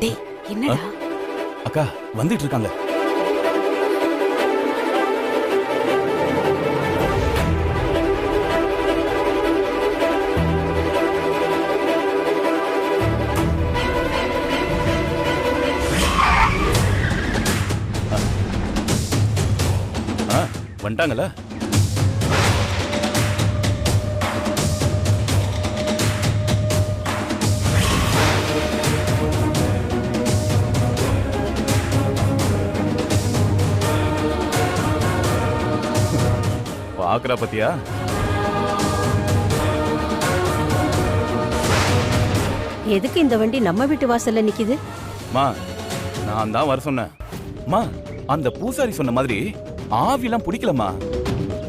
டேய் என்னடா? அக்கா வந்துட்டு இருக்காங்க. வந்துட்டாங்களா? பாக்குறா பத்தியா? எதுக்கு இந்த வண்டி நம்ம வீட்டு வாசல்ல நிக்குது? மா நான் தான் வர சொன்னேன். மா அந்த பூசாரி சொன்ன மாதிரி ஆவிலாம் பிடிக்கலம்மா,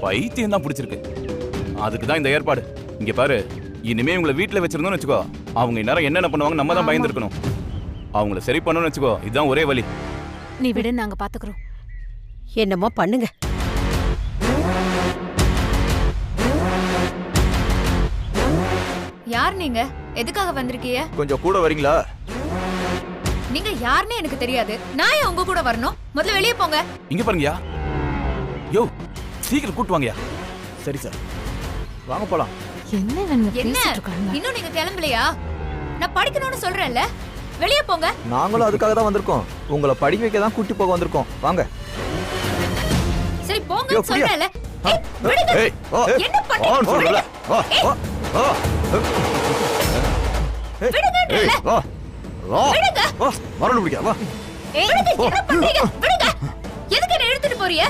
பைத்தியம் தான் பிடிச்சிருக்கு. அதுக்கு தான் இந்த ஏற்பாடு. இங்க பாரு, இனிமே உங்களை வீட்டுல வச்சிருந்தோம்னு வச்சுக்கோ, அவங்க இந்நேரம் என்னென்ன பண்ணுவாங்க நம்ம தான் பயந்துருக்கணும். அவங்கள சரி பண்ணணும்னு வச்சுக்கோ, இதுதான் ஒரே வழி. நீ விடு, நாங்க பாத்துக்கிறோம். என்னமோ பண்ணுங்க. யார் நீங்க? எதுக்காக வந்திருக்கீங்க? கொஞ்சம் கூட வரீங்களா? நீங்க யாருன்னு எனக்கு தெரியாது. நான் ஏன் உங்க கூட வரணும்? முதல்ல வெளியே போங்க. இங்க பாருங்கயா. யோ சீக்கிரம் கூட்டு வாங்கயா. சரி சார், வாங்க போலாம். என்ன வேணுங்க என்ன பேசிட்டு இருக்காங்க? இன்னும் நீங்க கிளம்பலையா? நான் படிக்கணும்னு சொல்றேன்ல, வெளியே போங்க. நாங்களும் அதுக்காக தான் வந்திருக்கோம். உங்களை படிக்க வைக்க தான் கூட்டி போக வந்திருக்கோம். வாங்க. சரி போங்க சொல்றேன்ல. விடுங்க. என்ன பண்றீங்க? விடுங்க. வரணும் பிடிக்க வா. என்ன பண்றீங்க? விடுங்க. எதுக்கு என்ன இழுத்துட்டு போறீங்க?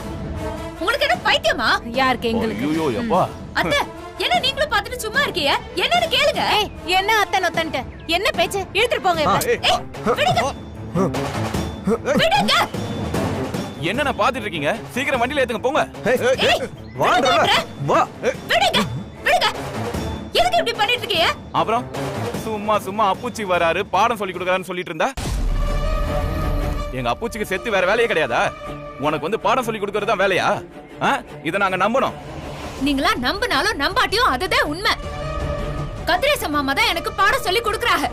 உங்களுக்கு என்ன பைத்தியமா? யாருக்கு? எங்களுக்கு. ஐயோ யப்பா. அத்தை, என்ன நீங்களும் பார்த்துட்டு சும்மா இருக்கீங்க? என்னன்னு கேளுங்க. ஏய், என்ன அத்தை நொத்தன்ட்ட? என்ன பேச்சு? இழுத்துட்டு போங்க இவள. ஏய், விடுங்க. விடுங்க. என்னென்ன பாத்துட்டு இருக்கீங்க? சீக்கிரம் வண்டியில ஏத்துங்க போங்க. வா. விடுங்க. விடுங்க. எதுக்கு இப்படி பண்ணிட்டு இருக்கீங்க? அப்புறம் சும்மா சும்மா அப்புச்சி வராரு பாடம் சொல்லி கொடுக்கறான்னு சொல்லிட்டு இருந்தா, எங்க அப்புச்சிக்கு செத்து வேற வேலையே கிடையாதா? உனக்கு வந்து பாடம் சொல்லி கொடுக்கறது தான் வேலையா? இத நாங்க நம்பணும். நீங்களா நம்பினாலும் நம்பாட்டியும் அதுதான் உண்மை. கதிரேச மாமா தான் எனக்கு பாடம் சொல்லி கொடுக்கறாங்க.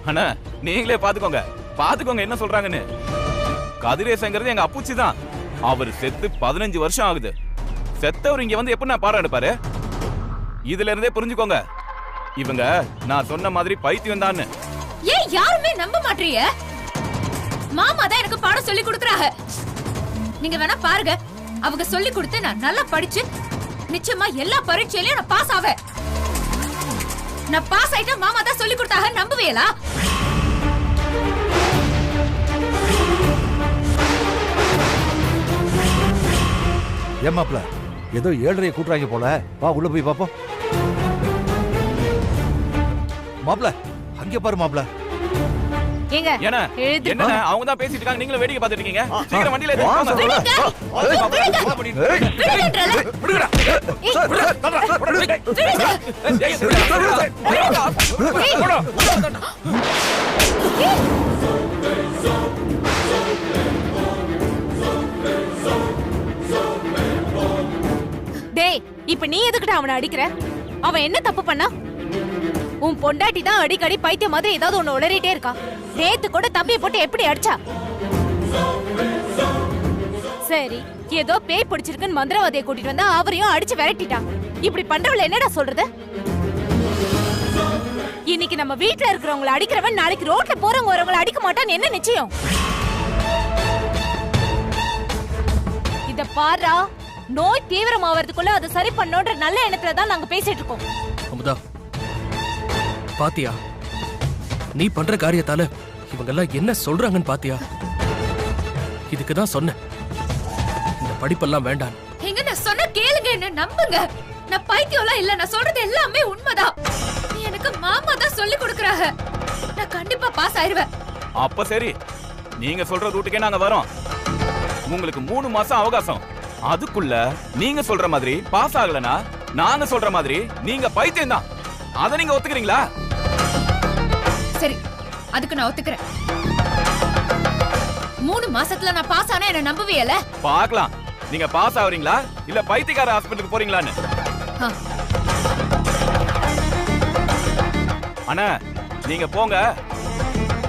அண்ணா நீங்களே பாத்துக்கோங்க என்ன சொல்றாங்கன்னு. கதிரேசங்கிறது எங்க அப்புச்சி தான். அவர் செத்து 15 வருஷம் ஆகுது. செத்தவர் இங்க வந்து எப்படி பாடம் எடுப்பாரு? இதுல இருந்தே புரிஞ்சுக்கோங்க, இவங்க நான் சொன்ன மாதிரி பைத்தியம் தான். ஏன் யாருமே நம்ப மாட்டீங்க? மாமா தான் எனக்கு பாடம் சொல்லி கொடுக்கறாங்க. நீங்க வேணா பாருங்க, அவங்க சொல்லி கொடுத்து நான் நல்லா படிச்சு நிச்சயமா எல்லா பரீட்சையிலயும் நான் பாஸ் ஆவேன். நான் பாஸ் ஆயிட்டா மாமா தான் சொல்லி கொடுத்தாங்க, நம்புவீங்களா? ஏமாப்ல ஏதோ 7:30 கூட்டுறாங்க போல. வா உள்ள போய் பாப்போம். மாப்ள அங்கே பாரு மாப்ள. ஏங்க என்ன அவங்க தான் பேசிட்டு இருக்காங்க, நீங்களும் வேடிக்கை பார்த்துட்டு இருக்கீங்க. சீக்கிரம் வண்டியில டேய், இப்ப நீ எதுக்குடா அவனை அடிக்கிற? அவன் என்ன தப்பு பண்ணா? உன் பொண்டாட்டி தான் அடிக்கடி பைத்தியம் மாதிரி ஏதாவது ஒண்ணு உளறிட்டே இருக்கா. நேத்து கூட தம்பியை போட்டு எப்படி அடிச்சா? சரி, ஏதோ பேய் பிடிச்சிருக்குன்னு மந்திரவாதியை கூட்டிட்டு வந்தா அவரையும் அடிச்சு விரட்டிட்டான். இப்படி பண்றவள என்னடா சொல்றது? இன்னைக்கு நம்ம வீட்டுல இருக்கிறவங்களை அடிக்கிறவன் நாளைக்கு ரோட்ல போறவங்க வரவங்களை அடிக்க மாட்டான்னு என்ன நிச்சயம்? இத பாரா, நோய் தீவிரமாவதுக்குள்ள அதை சரி பண்ணோன்ற நல்ல எண்ணத்துல தான் நாங்க பேசிட்டு இருக்கோம். அமுதா பாத்தியா, நீ பண்ற காரியத்தால இவங்க எல்லாம் என்ன சொல்றாங்கன்னு பாத்தியா? இதுக்குதான் சொன்னேன், இந்த படிப்பெல்லாம் வேண்டாம். எங்க நான் சொன்ன கேளுங்க, என்ன நம்புங்க. நான் பைத்தியம்லாம் இல்ல, நான் சொல்றது எல்லாமே உண்மைதான். எனக்கு மாமா தான் சொல்லி கொடுக்கறாங்க. நான் கண்டிப்பா பாஸ் ஆயிருவேன். அப்ப சரி, நீங்க சொல்ற ரூட்டுக்கே நாங்க வரோம். உங்களுக்கு 3 மாசம் அவகாசம். அதுக்குள்ள நீங்க சொல்ற மாதிரி பாஸ் ஆகலனா நாங்க சொல்ற மாதிரி நீங்க பைத்தியம் தான். அத நீங்க ஒத்துக்கிறீங்களா? சரி, அதுக்கு நான் ஒத்துக்கிறேன். 3 மாசத்துல நான் பாஸ் ஆனா என்ன நம்புவீயல? பார்க்கலாம், நீங்க பாஸ் ஆவறீங்களா இல்ல பைத்தியக்கார ஹாஸ்பிடலுக்கு போறீங்களான்னு. அண்ணா நீங்க போங்க,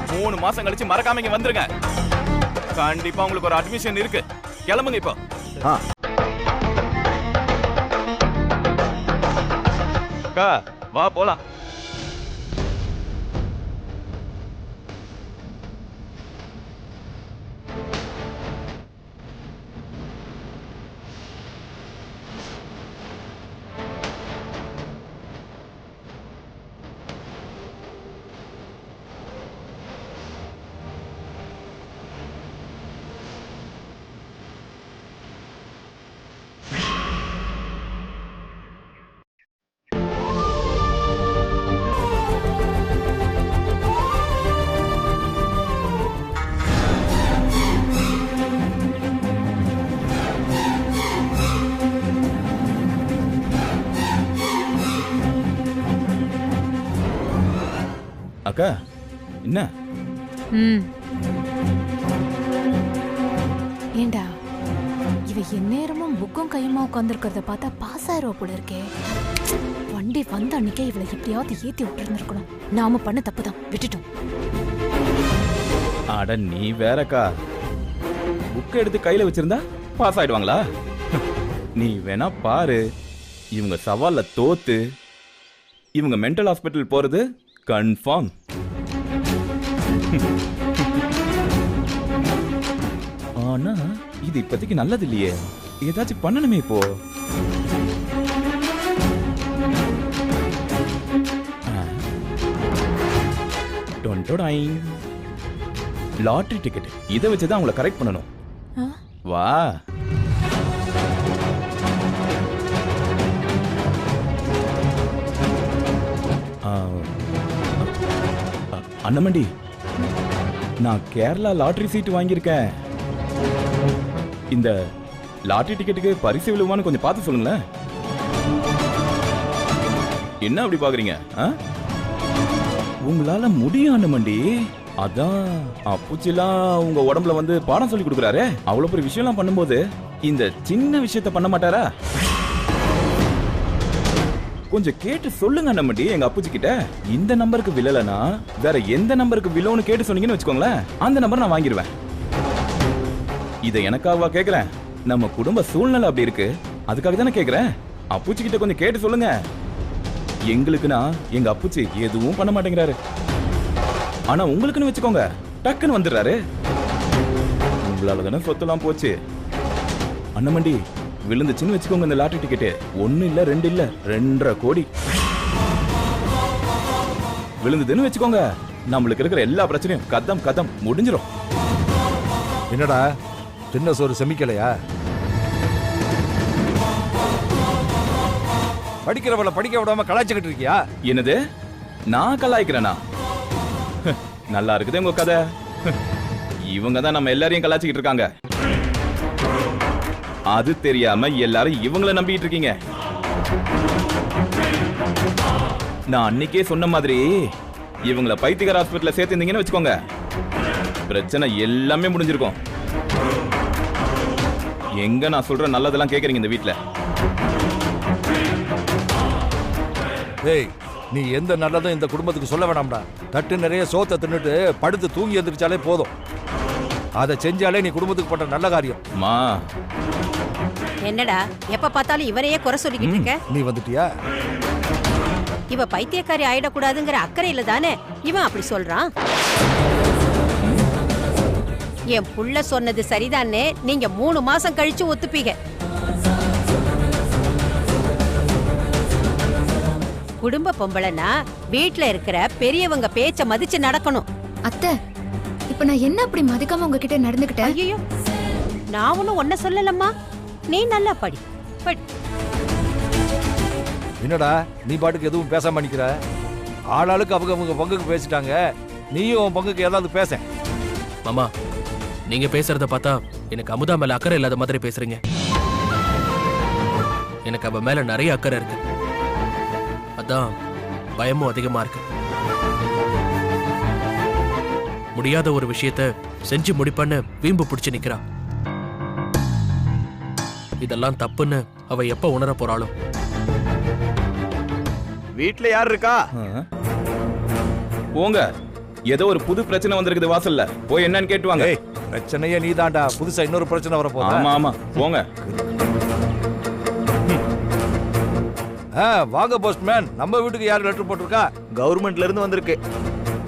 3 மாசம் கழிச்சு மறக்காம இங்க வந்துருங்க. கண்டிப்பா உங்களுக்கு ஒரு அட்மிஷன் இருக்கு. கிளம்புங்க இப்போ. அக்கா வா போலாம். அக்கா என்ன? ஏண்டா இவ எந்நேரமும் புக்கும் கையுமா உட்காந்துருக்கிறத பார்த்தா பாஸ் ஆயிரம் போல இருக்கே. வண்டி வந்த அன்னைக்கே இவளை எப்படியாவது ஏத்தி விட்டு இருந்திருக்கணும். நாம பண்ண தப்புதான், விட்டுட்டோம். அட நீ வேறக்கா, புக் எடுத்து கையில வச்சிருந்தா பாஸ் ஆயிடுவாங்களா? நீ வேணா பாரு, இவங்க சவால்ல தோத்து இவங்க மென்டல் ஹாஸ்பிட்டல் போறது கன்ஃபார்ம். ஆனா இது இப்போதைக்கு நல்லது இல்லையே, ஏதாச்சும் பண்ணணுமே இப்போ. லாட்டரி டிக்கெட், இதை வச்சுதான் அவங்கள கரெக்ட் பண்ணணும். வா. அண்ணமண்டி, நான் கேரளா லாட்டரி சீட் வாங்கியிருக்கேன். இந்த லாட்டரி டிக்கெட்டுக்கு பரிசு விழுவான்னு கொஞ்சம் பார்த்து சொல்லுங்களேன். என்ன அப்படி பாக்குறீங்க? உங்களால முடியும் அண்ணமண்டி. அதான் அப்புச்சிலாம் உங்க உடம்புல வந்து பாடம் சொல்லி கொடுக்குறாரு. அவ்வளவு பெரிய விஷயம்லாம் பண்ணும்போது இந்த சின்ன விஷயத்த பண்ண மாட்டாரா? கொஞ்சம் கேட்டு சொல்லுங்க அண்ணமண்டி எங்க அப்புச்சி கிட்ட. இந்த நம்பருக்கு விழலனா வேற எந்த நம்பருக்கு விழுன்னு கேட்டு சொன்னீங்கன்னு வச்சுக்கோங்களேன், அந்த நம்பர் நான் வாங்கிடுவேன். இதை எனக்காகவா கேக்குறேன்? நம்ம குடும்ப சூழ்நிலை அப்படி இருக்கு, அதுக்காக தானே கேக்குறேன். அப்புச்சி கிட்ட கொஞ்சம் கேட்டு சொல்லுங்க. எங்களுக்குன்னா எங்க அப்புச்சி எதுவும் பண்ண மாட்டேங்கிறாரு. ஆனா உங்களுக்குன்னு வச்சுக்கோங்க, டக்குன்னு வந்துடுறாரு. உங்களால தானே சொத்துலாம் போச்சு. அண்ணமண்டி விழுந்துச்சுன்னு வச்சுக்கோங்க இந்த லாட்டரி டிக்கெட்டு, 1 இல்ல 2 இல்ல 2.5 கோடி விழுந்ததுன்னு வச்சுக்கோங்க, நம்மளுக்கு இருக்கிற எல்லா பிரச்சனையும் கதம் கதம் முடிஞ்சிடும். என்னடா தின்ன சோறு செமிக்கலையா? படிக்கிறவளை படிக்க விடாம கலாய்ச்சிக்கிட்டு இருக்கியா? என்னது, நான் கலாய்க்கிறேனா? நல்லா இருக்குது உங்க கதை. இவங்க தான் நம்ம எல்லாரையும் கலாய்ச்சிக்கிட்டு இருக்காங்க. அது தெரியாம எல்லாரும் இவங்கள நம்பிட்டு இருக்கீங்க. நான் அன்னைக்கே சொன்ன மாதிரி இவங்கள பைத்தியக்கார ஹாஸ்பிட்டல்ல சேர்த்திருந்தீங்கன்னு வச்சுக்கோங்க, பிரச்சனை எல்லாமே முடிஞ்சிருக்கும். எங்க நான் சொல்ற நல்லதெல்லாம் கேக்குறீங்க இந்த வீட்டுல? ஏய், நீ எந்த நல்லதும் இந்த குடும்பத்துக்கு சொல்ல வேணாம்டா. தட்டு நிறைய சோத்தை தின்னுட்டு படுத்து தூங்கி எந்திரிச்சாலே போதும். அதை செஞ்சாலே நீ குடும்பத்துக்கு பண்ற நல்ல காரியம். மா என்னடா எப்ப பார்த்தாலும் இவரையே குறை சொல்லிக்கிட்டு இருக்க? நீ வந்துட்டியா? இவ பைத்தியக்காரி ஆயிடக்கூடாதுங்கிற அக்கறையில தானே இவன் அப்படி சொல்றான். என் புள்ள சொன்னது சரிதானே நீங்க 3 மாசம் கழிச்சு ஒத்துப்பீங்க. குடும்ப பொம்பளைனா வீட்டுல இருக்கிற பெரியவங்க பேச்ச மதிச்சு நடக்கணும். அத்தை, இப்ப நான் என்ன அப்படி மதிக்காம உங்ககிட்ட நடந்துக்கிட்டேன்? ஐயோ, நான் ஒன்னும் ஒன்ன சொல்லலம்மா, நீ நல்லா படி. என்னடா நீ பாட்டுக்கு எதுவும் பேசாம நிக்கிற? ஆளாளுக்கு அவங்க பங்குக்கு பேசிட்டாங்க, நீயும் உன் பங்குக்கு ஏதாவது பேச. மாமா, நீங்க பேசுறத பார்த்தா எனக்கு அமுதா மேல அக்கறை இல்லாத மாதிரி பேசுறீங்க. எனக்கு அவ மேல நிறைய அக்கறை இருக்கு, அதான் பயமும் அதிகமா இருக்கு. முடியாத ஒரு விஷயத்த செஞ்சு முடிப்பன்னு வீம்பு பிடிச்சு நிக்கிறா. இதெல்லாம் தப்புன்னு அவ எப்ப உணர போறாளோ? வீட்டுல யார் இருக்கா? போங்க. ஏதோ ஒரு புது பிரச்சனை வந்திருக்குது வாசல்ல. போய் என்னன்னு கேட்டுவாங்க. ஏய், பிரச்சனையே நீதான்டா. புதுசா இன்னொரு பிரச்சனை வர போதா? ஆமா ஆமா போங்க. வாங்க போஸ்ட்மேன், நம்ம வீட்டுக்கு யார் லெட்டர் போட்டிருக்கா? கவர்மெண்ட்ல இருந்து வந்திருக்கு.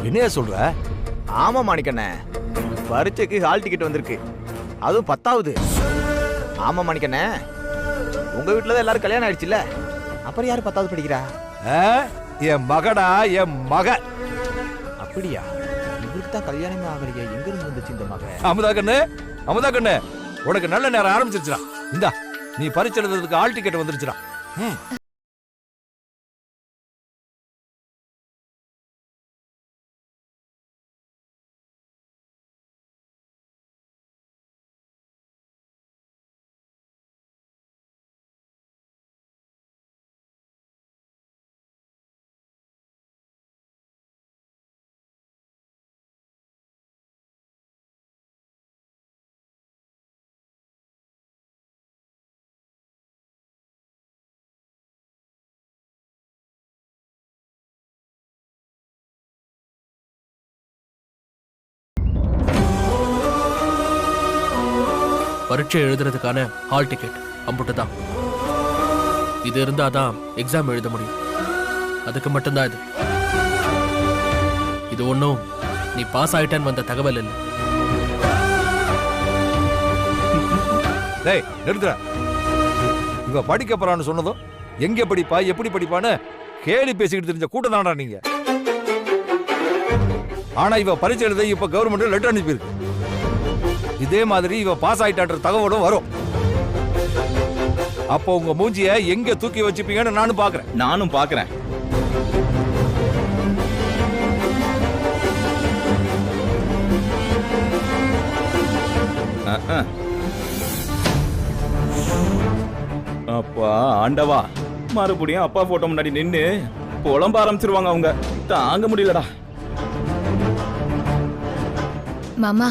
என்னையா சொல்ற? ஆமா மாணிக்கண்ணே, பரீட்சைக்கு ஹால் டிக்கெட் வந்திருக்கு, அதுவும் 10வது. ஆமா மாணிக்கண்ணே, உங்க வீட்டுல தான் எல்லாரும் கல்யாணம் ஆயிடுச்சுல்ல, அப்புறம் யாரு 10வது படிக்கிறா? என் மகடா, என் மக. அப்படியா? இவருக்கு தான் கல்யாணமே ஆகலையே, எங்க இருந்து வந்துச்சு இந்த மக? அமுதா கண்ணு, அமுதா கண்ணு, உனக்கு நல்ல நேரம் ஆரம்பிச்சிருச்சுடா. இந்தா, நீ பரீட்சை எழுதுறதுக்கு ஹால் டிக்கெட் வந்துருச்சுடா. பரீட்சை எழுதுறதுக்கான ஹால் டிக்கெட் அம்புட்டு தான். இது இருந்தா தான் எக்ஸாம் எழுத முடியும். அதுக்கு மட்டும்தான் இது. இது ஒன்றும் நீ பாஸ் ஆயிட்டேன்னு வந்த தகவல் இல்லை. டேய் நிறுத்துற. இவ படிக்க போறான்னு சொன்னதும் எங்க படிப்பா எப்படி படிப்பான்னு கேலி பேசிக்கிட்டு தெரிஞ்ச கூட்டம் தான்டா நீங்க. ஆனா இவ பரீட்சை எழுத இப்ப கவர்மெண்ட் லெட்டர் அனுப்பியிருக்கு. இதே மாதிரி இவ பாஸ் ஆயிட்டான்ற தகவலும் வரும். அப்போ உங்க மூஞ்சிய எங்க தூக்கி வச்சுப்பீங்கன்னு நானும் பாக்குறேன். நானும் பாக்குறேன். அப்பா ஆண்டவா, மறுபடியும் அப்பா போட்டோ முன்னாடி நின்னு புலம்ப ஆரம்பிச்சிருவாங்க அவங்க. தாங்க முடியலடா. மாமா,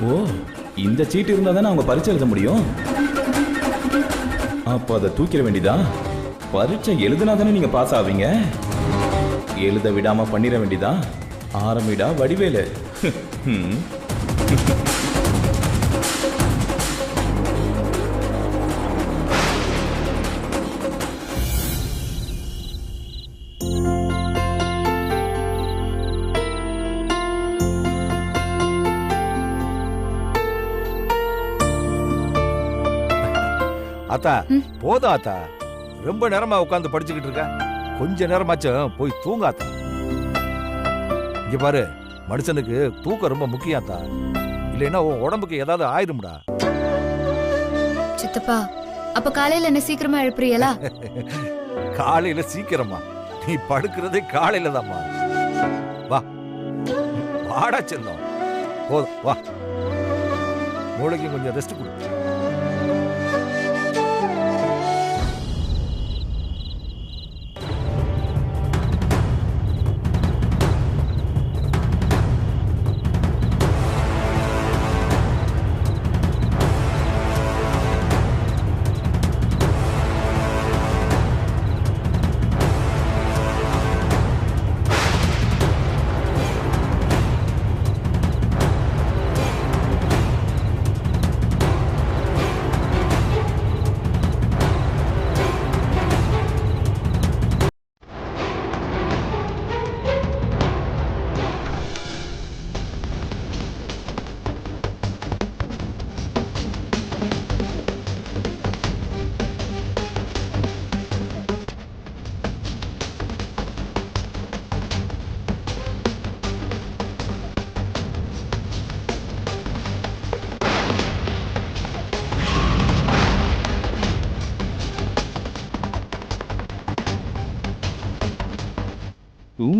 ஓ, இந்த சீட்டு இருந்தா தானே அவங்க பரீட்சை எழுத முடியும். அப்போ அதை தூக்கிட வேண்டியதா? பரீட்சை எழுதுனா தானே நீங்க பாஸ் ஆவீங்க. எழுத விடாம பண்ணிட வேண்டியதா? ஆரம்பிடா வடிவேலு. ஆத்தா போதும் ஆத்தா, ரொம்ப நேரமா உட்கார்ந்து படிச்சுக்கிட்டு இருக்க. கொஞ்ச நேரமாச்சும் போய் தூங்காத்தா. இங்க பாரு, மனுஷனுக்கு தூக்கம் ரொம்ப முக்கியம் ஆத்தா. இல்லைன்னா உன் உடம்புக்கு ஏதாவது ஆயிரும்டா. சித்தப்பா, அப்ப காலையில என்ன சீக்கிரமா எழுப்புறீங்களா? காலையில சீக்கிரமா? நீ படுக்கிறதே காலையில தான்மா. வா வாடா செல்லம், போதும் வா. மூளைக்கு கொஞ்சம் ரெஸ்ட் கொடு.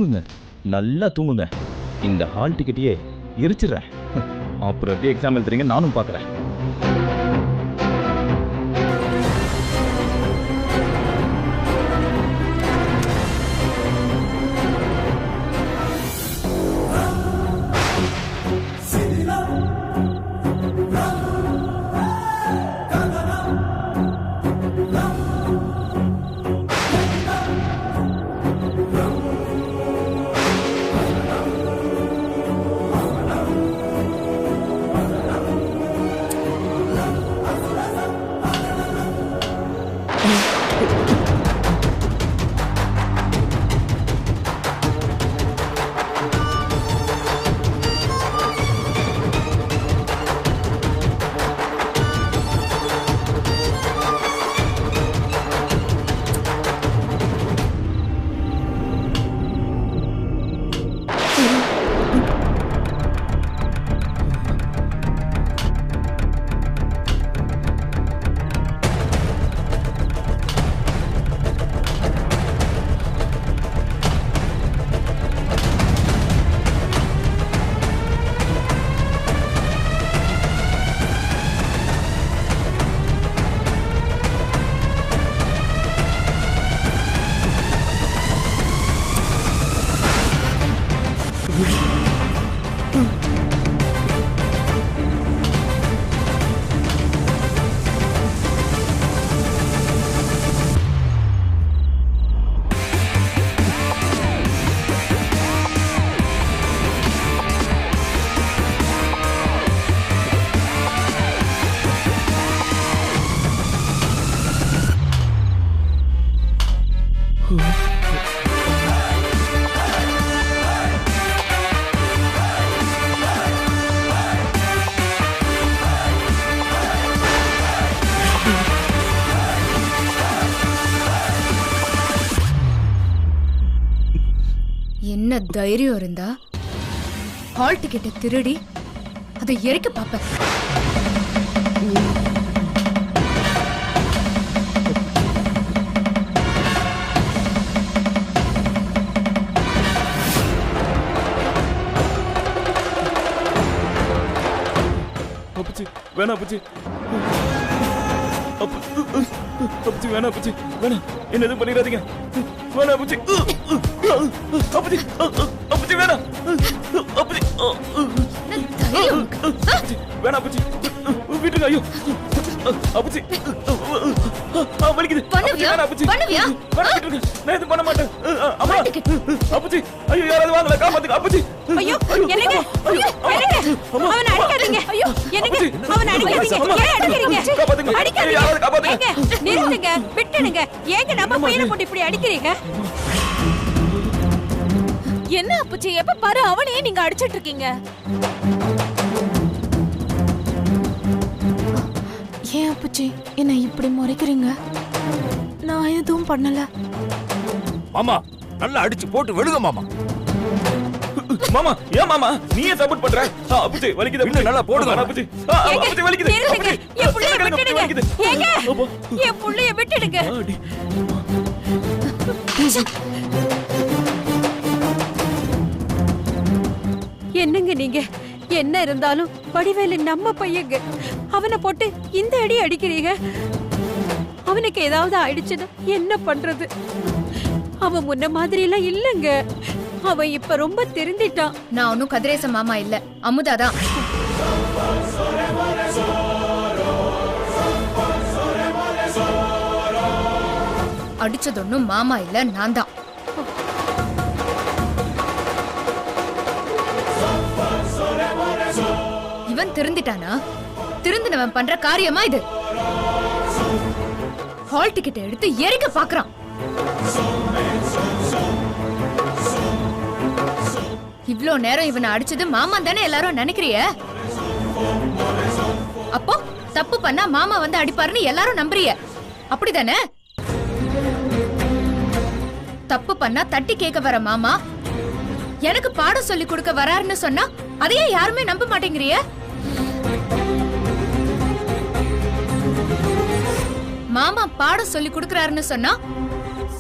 தூங்குங்க, நல்லா தூங்குங்க. இந்த ஹால் டிக்கெட்டையே எரிச்சிடுறேன். அப்புறம் எப்படி எக்ஸாம் எழுதுறீங்க நானும் பார்க்குறேன். என்ன தைரியம் இருந்தா ஹால் டிக்கெட்டை திருடி அதை எரிக்க பாப்பேன். அப்பச்சி வேணா அப்பச்சி, அப்பச்சி வேணா அப்பச்சி, வேணா என்ன எதுவும் பண்ணிடாதீங்க. வேணா அப்பச்சி, அப்பச்சி அப்பச்சி வேணா அப்பச்சி, வேணா அப்பச்சி வீட்டுக்கு. ஐயோ அப்பச்சி வலிக்குது. வேணா அப்பச்சி, வேணா வீட்டுக்கு. நான் எதுவும் பண்ண மாட்டேன். அம்மா அப்பச்சி, ஐயோ யாராவது வாங்கல, காப்பாத்துங்க அப்பச்சி. ஐயோ என்னங்க, என்னங்க அவனை அடிக்காதீங்க. ஐயோ என்னங்க அவனை அடிக்காதீங்க. ஏன் அடிக்கிறீங்க? காப்பாத்துங்க, அடிக்காதீங்க. யாராவது காப்பாத்துங்க. ஏங்க நிறுத்துங்க, விட்டுடுங்க. ஏங்க நம்ம பையனை போட்டு இப்படி அடிக்கிறீங்க? என்ன அப்புச்சி, எப்ப பாரு அவனையே நீங்க அடிச்சிட்டு இருக்கீங்க? ஏன் அப்புச்சி என்ன இப்படி முறைக்கிறீங்க? நான் எதுவும் பண்ணல. மாமா நல்லா அடிச்சு போட்டு வெளுங்க மாமா. மாமா ஏன் மாமா நீயே சப்போர்ட் பண்ற? அப்பச்சி வலிக்குது. இன்னும் நல்லா போடுங்க அப்பச்சி. அப்பச்சி வலிக்குது. நிறுத்துங்க, என் புள்ளைய விட்டுடுங்க. வலிக்குது. ஏங்க என் புள்ளைய விட்டுடுங்க. என்னங்க நீங்க என்ன இருந்தாலும் வடிவேலு நம்ம பையங்க. அவனை போட்டு இந்த அடி அடிக்கிறீங்க. அவனுக்கு ஏதாவது ஆயிடுச்சுன்னா என்ன பண்றது? அவன் முன்ன மாதிரி எல்லாம் இல்லங்க. அவன் இப்ப ரொம்ப திருந்திட்டான். நான் ஒன்னும் கதிரேச மாமா இல்ல, அமுதாதான். அடிச்சது ஒன்னும் மாமா இல்ல, நான் தான். இவன் திருந்திட்டானா? திருந்தினவன் பண்ற காரியமா இது? ஹால் டிக்கெட் எடுத்து எரிக்க பாக்குறான். இவ்ளோ நேரம் இவனை அடிச்சது மாமா தானே எல்லாரும் நினைக்கிறிய? அப்போ தப்பு பண்ணா மாமா வந்து அடிப்பாருன்னு எல்லாரும் நம்புறிய, அப்படிதானே? தப்பு பண்ணா தட்டி கேட்க வர மாமா எனக்கு பாடம் சொல்லி கொடுக்க வராருன்னு சொன்னா அதையே யாருமே நம்ப மாட்டேங்கிறிய? மாமா பாடம் சொல்லி கொடுக்கறாருன்னு சொன்னா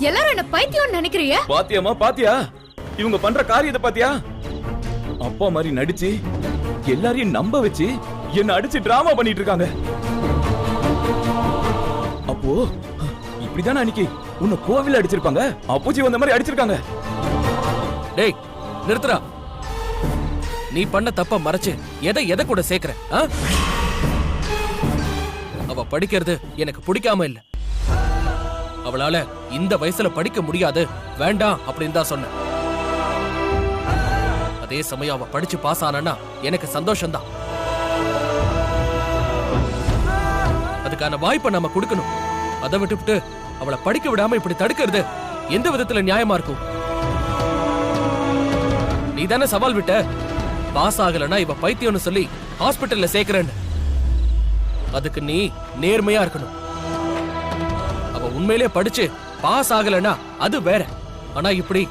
எல்லாரும் என்ன பைத்தியம் நினைக்கிறிய? பாத்தியாமா பாத்தியா? இவங்க பண்ற காரியத்தை பாத்தியா? அப்பா மாதிரி நடிச்சு எல்லாரையும் நம்ப வச்சு என்ன அடிச்சு டிராமா பண்ணிட்டு இருக்காங்க. அப்போ இப்படிதானே அன்னைக்கு உன்னை கோவில அடிச்சிருப்பாங்க, அப்பூச்சி வந்த மாதிரி அடிச்சிருக்காங்க. டேய் நிறுத்துறா. நீ பண்ண தப்ப மறைச்சு எதை கூட சேர்க்கிற? அவ படிக்கிறது எனக்கு பிடிக்காம இல்ல. அவளால இந்த வயசுல படிக்க முடியாது, வேண்டாம் அப்படின்னு தான் சொன்ன. அதே சமயம் அவ படிச்சு பாஸ் ஆனா எனக்கு சந்தோஷம்தான். அதுக்கான வாய்ப்பை நம்ம கொடுக்கணும். அதை விட்டுவிட்டு அவளை படிக்க விடாம இப்படி தடுக்கிறது எந்த விதத்துல நியாயமா இருக்கும்? நீ தானே சவால் விட்ட, பாஸ் ஆகலன்னா இவ பைத்தியம்னு சொல்லி ஹாஸ்பிட்டல்ல சேர்க்கிறேன்னு. அதுக்கு நீ நேர்மையா இருக்கணும். அவ உண்மையிலே படிச்சு பாஸ் ஆகலன்னா அது வேற. ஆனா இப்படி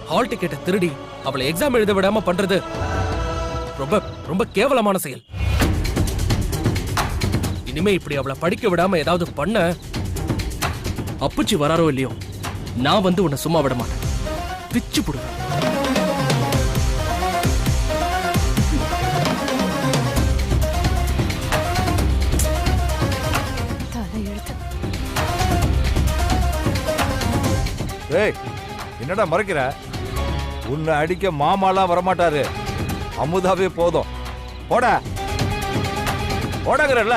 ஹால் டிக்கெட்டை திருடி அவளை எக்ஸாம் எழுத விடாம பண்றது ரொம்ப ரொம்ப கேவலமான செயல். இனிமே இப்படி அவளை படிக்க விடாம ஏதாவது பண்ண, அப்புச்சி வராரோ இல்லையோ, நான் வந்து உன்னை சும்மா விட மாட்டேன். பிச்சு புடு. ஏய், என்னடா மறைக்கிற? உன்னை அடிக்க மாமாலாம் வரமாட்டாரு, அமுதாவே போதும். போடா போடாங்கறல்ல.